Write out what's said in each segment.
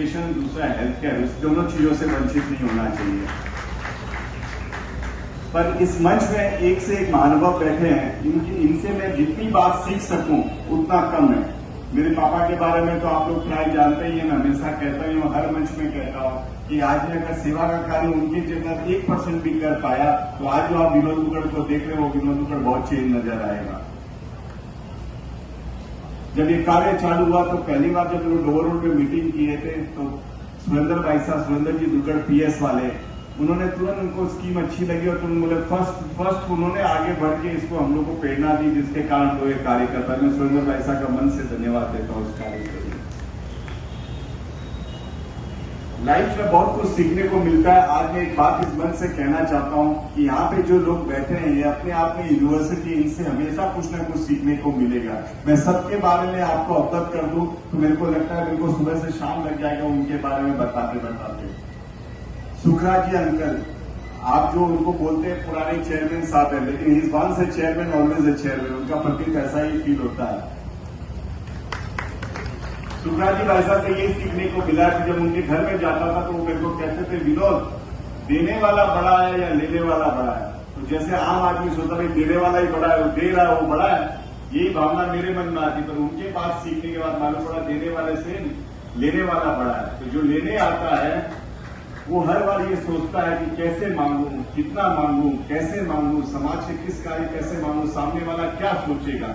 Education, दूसरा health care, इस दोनों चीजों से वंचित नहीं होना चाहिए। पर इस मंच में एक से एक महानुभाव बैठे हैं, इनसे मैं जितनी बात सीख सकूं उतना कम है। मेरे पापा के बारे में तो आप लोग प्राय जानते ही हैं, मैं हमेशा कहता ही हूँ, हर मंच में कहता हूँ कि आज मैं अगर सेवा का कार्य उनकी जगह 1% भी कर पाया तो आज जो आप विनोद दुग्गड़ को देख रहे हो, विनोद दुग्गड़ बहुत चेंज नजर आएगा। जब ये कार्य चालू हुआ तो पहली बार जब लोग डोवर रोड में मीटिंग किए थे तो सुरेंद्र भाई साहब, सुरेंद्र जी दुग्गड़ पीएस वाले, उन्होंने तुरंत उनको स्कीम अच्छी लगी और तुरंत बोले फर्स्ट उन्होंने आगे बढ़ के इसको हम लोग को प्रेरणा दी, जिसके कारण लोग ये कार्य कर पाए। मैं सुरेंद्र भाई साहब का मन से धन्यवाद देता हूँ इस कार्य के लिए। लाइफ में बहुत कुछ सीखने को मिलता है। आज मैं एक बात इस मंच से कहना चाहता हूँ कि यहाँ पे जो लोग बैठे हैं ये अपने आप में यूनिवर्सिटी, इनसे हमेशा कुछ ना कुछ सीखने को मिलेगा। मैं सबके बारे में आपको अवगत कर दूं तो मेरे को लगता है मेरे को सुबह से शाम लग जाएगा उनके बारे में बताते। सुखराज जी अंकल, आप जो उनको बोलते हैं पुराने चेयरमैन साहब है, लेकिन इस बार से चेयरमैन ऑलवेज ए चेयरमैन, उनका प्रतीक ऐसा ही फील होता है। सुखराज जी भाई साहब से ये सीखने को मिला कि जब उनके घर में जाता था तो वो मेरे को कहते थे, विनोद, देने वाला बड़ा है या लेने वाला बड़ा है? तो जैसे आम आदमी सोचता भाई देने वाला ही बड़ा है, वो दे रहा है वो बड़ा है, यही भावना मेरे मन में आती। पर उनके पास सीखने के बाद मालूम पड़ा देने वाले से लेने वाला बड़ा है। तो जो लेने आता है वो हर बार ये सोचता है कि कैसे मांगू, कितना मांगू, कैसे मांगू, समाज से किस कार्य कैसे मांगू, सामने वाला क्या सोचेगा।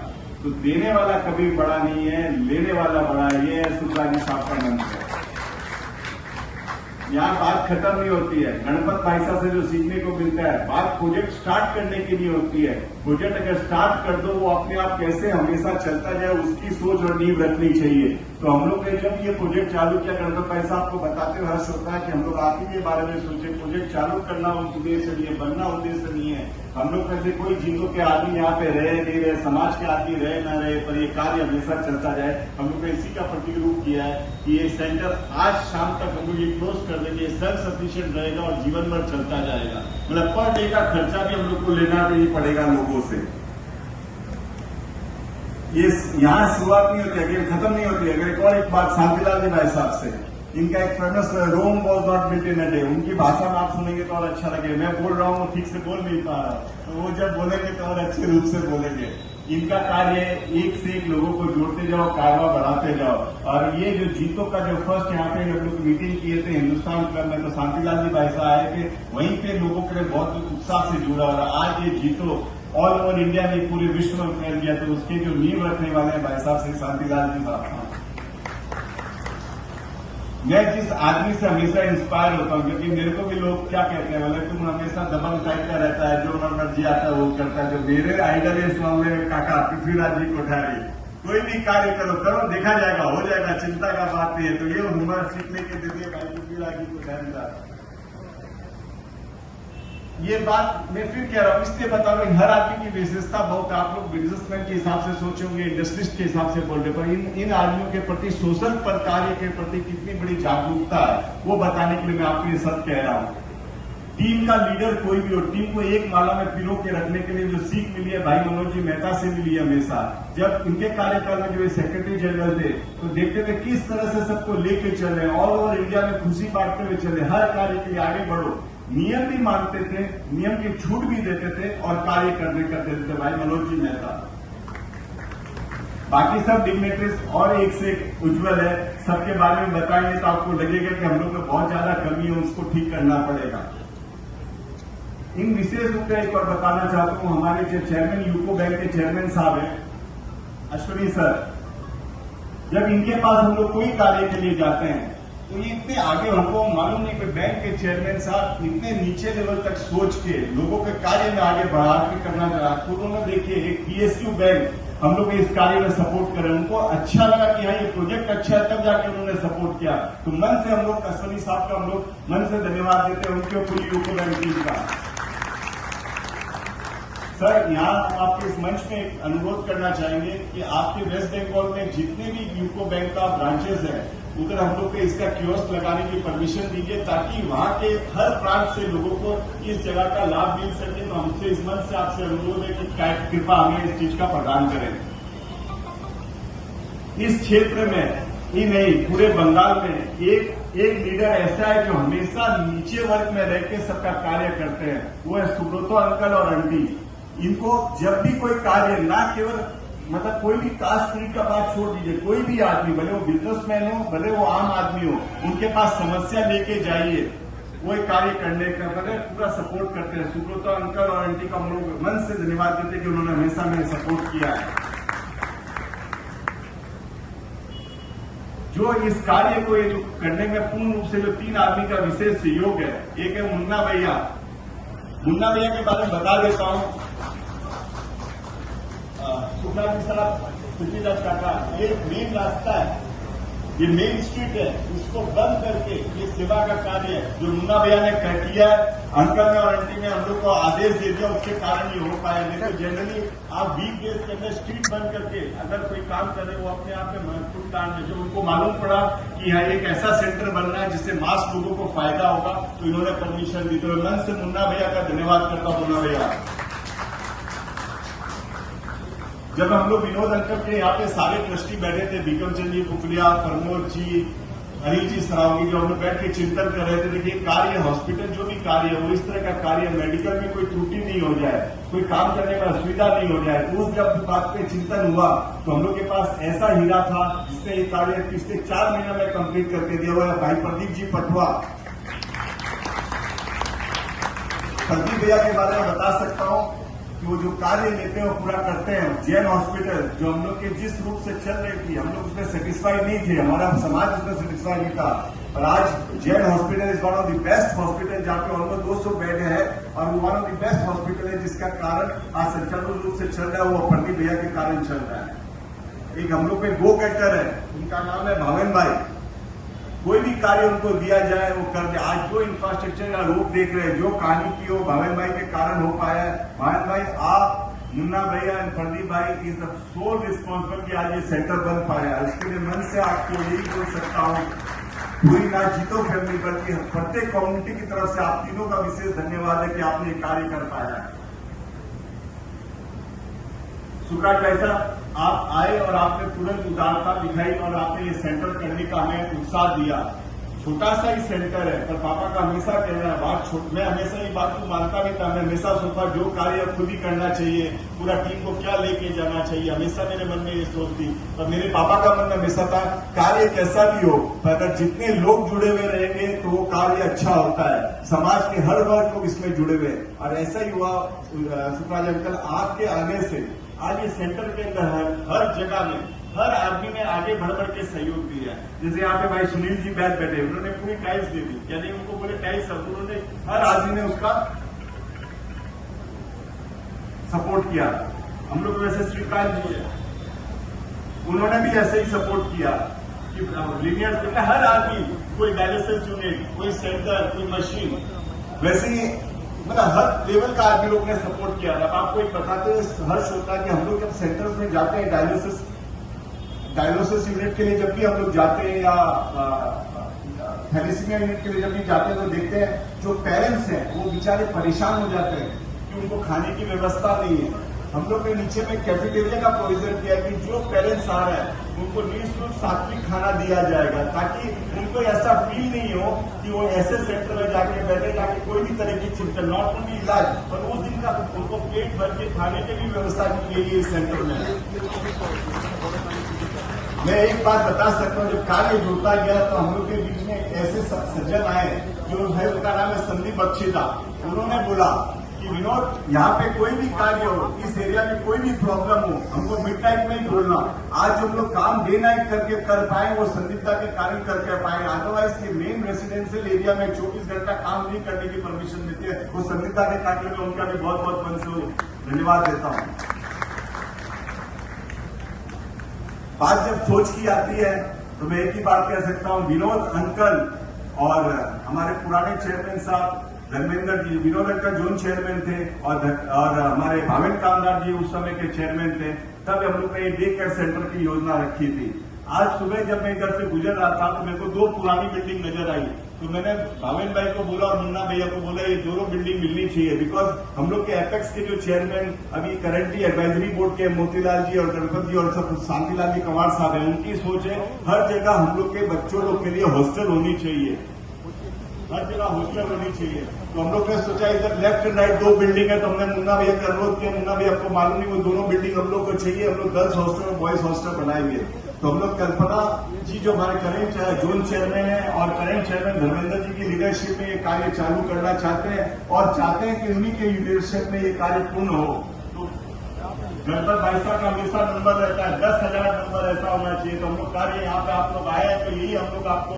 तो देने वाला कभी बड़ा नहीं है, लेने वाला बड़ा है। ये सुखराज जी साहब का मंत्र है। यहाँ बात खत्म नहीं होती है। गणपत भाई साहब से जो सीखने को मिलता है, बात प्रोजेक्ट स्टार्ट करने के लिए होती है। प्रोजेक्ट अगर स्टार्ट कर दो वो अपने आप कैसे हमेशा चलता जाए उसकी सोच और नींव रखनी चाहिए। तो हम लोग ने जब ये प्रोजेक्ट चालू किया, गणपत भाई साहब को बताते हुए हर्ष होता है कि हम लोग आप ही के बारे में सोचे। प्रोजेक्ट चालू करना उद्देश्य नहीं है, बनना उद्देश्य नहीं है। हम लोग में से कोई जिंदों के आदमी यहाँ पे रहे नहीं रहे, समाज के आदमी रहे ना रहे, पर ये कार्य हमेशा चलता जाए। हम लोग ने इसी का प्रतिरूप किया है कि ये सेंटर आज शाम तक हम लोग ये क्लोज कर देंगे, सेल्फ सफिशिएंट रहेगा और जीवन भर चलता जाएगा। मतलब पर डे का खर्चा भी हम लोग को लेना नहीं पड़ेगा लोगों से। ये यहाँ शुरुआत नहीं होती, अगर खत्म नहीं होती। अगर एक बात शांतिलाल जी भाई साहब से, इनका एक famous Rome was not built in a day, उनकी भाषा में आप सुनेंगे तो और अच्छा लगेगा। मैं बोल रहा हूँ ठीक से बोल नहीं पा रहा, तो वो जब बोलेंगे तो और अच्छे रूप से बोलेंगे। इनका कार्य एक से एक लोगों को जोड़ते जाओ, कारवा बढ़ाते जाओ। और ये जो जीतो का जो फर्स्ट यहाँ पे हम लोग मीटिंग किए थे हिंदुस्तान क्लब में, तो शांतिलाल जी भाई साहब आए थे, वहीं पे लोगों के लिए बहुत उत्साह से जुड़ा। और आज ये जीतो ऑल ओवर इंडिया में पूरे विश्व में फैल गया। तो उसके जो नींव रखने वाले हैं भाई साहब से शांतिलाल जी साहब। मैं जिस आदमी से हमेशा इंस्पायर होता हूँ, क्योंकि मेरे को भी लोग क्या कहते हैं, बोले तुम हमेशा दबंग टाइप का रहता है, जो मर्जी आता है वो करता है। जो मेरे आइडल है इस मामले में काका पृथ्वीराज जी कोठारी, कोई भी कार्य करो देखा जाएगा, हो जाएगा, चिंता का बात नहीं है। तो ये हुनर सीखने के देते भाई पृथ्वीराज जी कोठारी। ये बात मैं फिर कह रहा हूँ, इसलिए बता रहा हूँ, हर आदमी की विशेषता बहुत। आप लोग बिजनेसमैन के हिसाब से सोचे होंगे, इंडस्ट्रिस्ट के हिसाब से बोल रहे, पर इन आदमियों के प्रति, सोशल पर कार्य के प्रति कितनी बड़ी जागरूकता है वो बताने के लिए मैं आपको ये सब कह रहा हूँ। टीम का लीडर कोई भी हो, टीम को एक माला में पिरो के रखने के लिए जो सीख मिली है भाई मनोज जी मेहता से मिली है हमेशा। जब इनके कार्यकाल में जो सेक्रेटरी जनरल थे तो देखते थे किस तरह से सबको लेके चल रहे, ऑल ओवर इंडिया में खुशी बांटते हुए चले, हर कार्य के लिए आगे बढ़ो। नियम भी मानते थे, नियम की छूट भी देते थे और कार्य करने करते थे भाई मनोज जी मेहता। बाकी सब डिग्नेटरीज और एक से एक उज्जवल है, सबके बारे में बताएंगे तो आपको लगेगा कि हम लोग में बहुत ज्यादा कमी है, उसको ठीक करना पड़ेगा। इन विशेष रूप से एक बार बताना चाहता हूं, हमारे जो चेयरमैन यूको बैंक के चेयरमैन साहब हैं अश्विनी सर, जब इनके पास हम लोग कोई कार्य के लिए जाते हैं तो ये इतने आगे, हमको मालूम नहीं कि बैंक के चेयरमैन साहब इतने नीचे लेवल तक सोच के लोगों के कार्य में आगे बढ़ा के करना चाह रहा। तो उन्होंने देखिए एक पीएसयू बैंक हम लोग इस कार्य में सपोर्ट करें, उनको अच्छा लगा कि हाँ ये प्रोजेक्ट अच्छा है, तब जाके उन्होंने सपोर्ट किया। तो मन से हम लोग अश्विनी साहब का हम लोग मन से धन्यवाद देते हैं, उनके पूरी यूको बैंक टीम का। सर यहाँ हम आपके इस मंच में एक अनुरोध करना चाहेंगे कि आपके वेस्ट बंगाल में जितने भी यूको बैंक का ब्रांचेस है उधर हम लोग को इसका कियोस्क लगाने की परमिशन दीजिए, ताकि वहां के हर प्रांत से लोगों को इस जगह का लाभ मिल सके। तो हमसे इस मंच से आपसे अनुरोध है कि कृपा हमें इस चीज का प्रदान करें। इस क्षेत्र में ही नहीं पूरे बंगाल में एक लीडर ऐसा है जो हमेशा नीचे वर्ग में रह के सबका कार्य करते हैं, वो है सुब्रतो अंकल और आंटी। इनको जब भी कोई कार्य, ना केवल मतलब कोई भी कास्ट क्रीड का बात छोड़ दीजिए, कोई भी आदमी, भले वो बिजनेसमैन हो, भले वो आम आदमी हो, उनके पास समस्या लेके जाइए, वो एक कार्य करने का पूरा सपोर्ट करते हैं। सुब्रतो अंकल और आंटी का हम लोग मन से धन्यवाद देते हैं कि उन्होंने हमेशा मेरे सपोर्ट किया है। जो इस कार्य को ये जो करने में पूर्ण रूप से जो 3 आदमी का विशेष सहयोग है, एक है मुन्ना भैया। मुन्ना भैया के बारे में बता देता हूं। शुक्ला जी साहब, पृथ्वीराज काका, ये मेन रास्ता है, ये मेन स्ट्रीट है, इसको बंद करके ये सेवा का कार्य है जो मुन्ना भैया ने किया है। अंकल ने और आंटी ने हम लोग को आदेश दे दिया, उसके कारण ये हो पाया। नहीं तो जनरली आप वीक डेज के अंदर स्ट्रीट बंद करके अगर कोई काम करे, वो अपने आप में महत्वपूर्ण काम है। जो उनको मालूम पड़ा कि यहाँ एक ऐसा सेंटर बनना है जिससे मास लोगों को फायदा होगा, तो इन्होंने परमिशन दी। तो मन से मुन्ना भैया का धन्यवाद करता हूं। मुन्ना भैया, जब हम लोग विनोद अंकल के यहाँ पे सारे ट्रस्टी बैठे थे, बिक्रम चंद जी कुकलिया, प्रमोद जी, अनिल जी सरावगी, जो हम लोग बैठ के चिंतन कर रहे थे, देखिए कार्य, हॉस्पिटल जो भी कार्य है वो इस तरह का कार्य, मेडिकल में कोई त्रुटि नहीं हो जाए, कोई काम करने में असुविधा नहीं हो जाए। उस जब बात पे चिंतन हुआ तो हम लोग के पास ऐसा हीरा था जिसने ये कार्य पिछले 4 महीने में कंप्लीट करके दिया हुआ है। भाई प्रदीप जी पटवा, प्रदीप भैया के बारे में बता सकता हूँ कि वो जो कार्य लेते हैं वो पूरा करते हैं। जैन हॉस्पिटल जो हम लोग के जिस रूप से चल रही थी, हम लोग उसमें सेटिस्फाइड नहीं थे, हमारा समाज उसमें सेटिस्फाइड नहीं था, और आज Jain hospital is one of the best hospital, जहाँ पे ऑलमोस्ट 200 बेड है, और वो one of the best hospital है, जिसका कारण आज संचालन रूप से चल रहा है, वो प्रदीप भैया के कारण चल रहा है। एक हम लोग पे गो कैटर है, उनका नाम है भावेन भाई। कोई भी कार्य उनको दिया जाए वो कर दे। आज जो इंफ्रास्ट्रक्चर का रूप देख रहे हैं, जो कहानी की हो, भावेन भाई के कारण हो पाया है। भावेन भाई, आप, मुन्ना भैया एंड प्रदीप भाई इज द सोल रिस्पॉन्सिबल कि आज ये सेंटर बन पाया। इसके लिए मन से आपको यही बोल सकता हूँ, पूरी ना जीतो फैमिली, बल्कि प्रत्येक कम्युनिटी की तरफ से आप तीनों का विशेष धन्यवाद है कि आपने ये कार्य कर पाया है। सुकाश भाई साहब, आप आए और आपने तुरंत उदारता दिखाई और आपने ये सेंटर करने का हमें उत्साह दिया। छोटा सा ही सेंटर है, पर पापा का हमेशा कहना है बात मैं हमेशा ये बात को मानता भी था। मैं हमेशा सोचता जो कार्य खुद ही करना चाहिए, पूरा टीम को क्या लेके जाना चाहिए, हमेशा मेरे मन में ये सोच थी। पर मेरे पापा का मन में हमेशा था कार्य कैसा भी हो, पर अगर जितने लोग जुड़े हुए रहेंगे तो वो कार्य अच्छा होता है। समाज के हर वर्ग लोग इसमें जुड़े हुए, और ऐसा ही हुआ। सुखराज अंकल, आपके आने से आज ये सेंटर के अंदर हर जगह में हर आदमी ने आगे बढ़ बढ़ के सहयोग दिया है। जैसे यहाँ पे भाई सुनील जी बैठे, उन्होंने पूरी टाइल्स दे दी, यानी उनको बोले टाइल्स, उन्होंने हर आदमी ने उसका सपोर्ट किया। हम लोग वैसे श्रीकांत जी है, उन्होंने भी ऐसे ही सपोर्ट किया कि लीनियर हर आदमी, कोई डायलिसिस यूनिट, कोई सेंटर, कोई मशीन, वैसे ही मतलब हर लेवल का आदमी लोग ने सपोर्ट किया। अब आपको एक बताते हुए हर्ष होता है कि हम लोग जब सेंटर्स में जाते हैं, डायलिसिस यूनिट के लिए जब भी हम लोग जाते हैं, या थैलेसीमिया यूनिट के लिए जब भी जाते हैं, तो देखते हैं जो पेरेंट्स हैं वो बेचारे परेशान हो जाते हैं कि उनको खाने की व्यवस्था नहीं है। हम लोग ने नीचे में कैफेटेरिया का प्रोविजन किया कि जो पेरेंट्स आ रहे हैं उनको निःशुल्क सात्विक खाना दिया जाएगा, ताकि उनको ऐसा फील नहीं हो कि वो ऐसे सेंटर में जाके बैठे, जाके कोई भी तरह की चिंता, नॉट ओनली इलाज, पर उस दिन का उनको पेट भर के खाने की भी व्यवस्था की गई है इस सेंटर में। मैं एक बात बता सकता हूँ, जब कार्य जुड़ता गया तो हम लोग के बीच में ऐसे सज्जन आए, जो है उनका नाम है संदीप बख्शीदा। उन्होंने बोला कि विनोद, यहाँ पे कोई भी कार्य हो, इस एरिया में कोई भी प्रॉब्लम हो, हमको मिड नाइट में ही बोलना। आज हम लोग काम डे नाइट करके कर पाए, वो संदीपता के कारण करके पाए। अदरवाइज ये मेन रेसिडेंशियल एरिया में 24 घंटा काम नहीं करने की परमिशन देते हैं, वो संदीपता के कारण में उनका भी बहुत बहुत मन से धन्यवाद देता हूँ। बात जब सोच की आती है तो मैं एक ही बात कह सकता हूँ, विनोद अंकल और हमारे पुराने चेयरमैन साहब Dharmendra ji, Vinod uncle zone chairman थे, और हमारे भावेन कामदार जी उस समय के चेयरमैन थे। तब हम लोग ने डे केयर सेंटर की योजना रखी थी। आज सुबह जब मैं इधर से गुजर रहा था तो मेरे को 2 पुरानी बिल्डिंग नजर आई, तो मैंने भावेन भाई को बोला और मुन्ना भैया को बोला ये दोनों बिल्डिंग मिलनी चाहिए, बिकॉज हम लोग के एपेक्स के जो चेयरमैन अभी करंटली एडवाइजरी बोर्ड के मोतीलाल जी और गणपत जी और सब शांतिलाल जी कवाड़ साहब है, उनकी सोच है हर जगह हम लोग के बच्चों लोग के लिए हॉस्टल होनी चाहिए, हर जगह हॉस्टल होनी चाहिए। तो हम लोग ने सोचा इधर लेफ्ट एंड राइट 2 बिल्डिंग है, तो हमने मुन्ना भैया का अनुरोध किया, मुन्ना भैया आपको मालूम नहीं वो दोनों बिल्डिंग हम लोग को चाहिए, हम लोग गर्ल्स हॉस्टल और बॉयज हॉस्टल बनाएंगे। तो हम लोग कल्पना जी जो हमारे करेंट जोन चेयरमैन है और करेंट चेयरमैन धर्मेंद्र जी की लीडरशिप में ये कार्य चालू करना चाहते हैं और चाहते हैं कि उन्हीं के लीडरशिप में ये कार्य पूर्ण हो। तो गणपत भाई साहब का हमेशा नंबर रहता है 10,000 नंबर ऐसा होना चाहिए, तो हम लोग कार्य यहाँ पे आप लोग आए हैं तो यही हम लोग आपको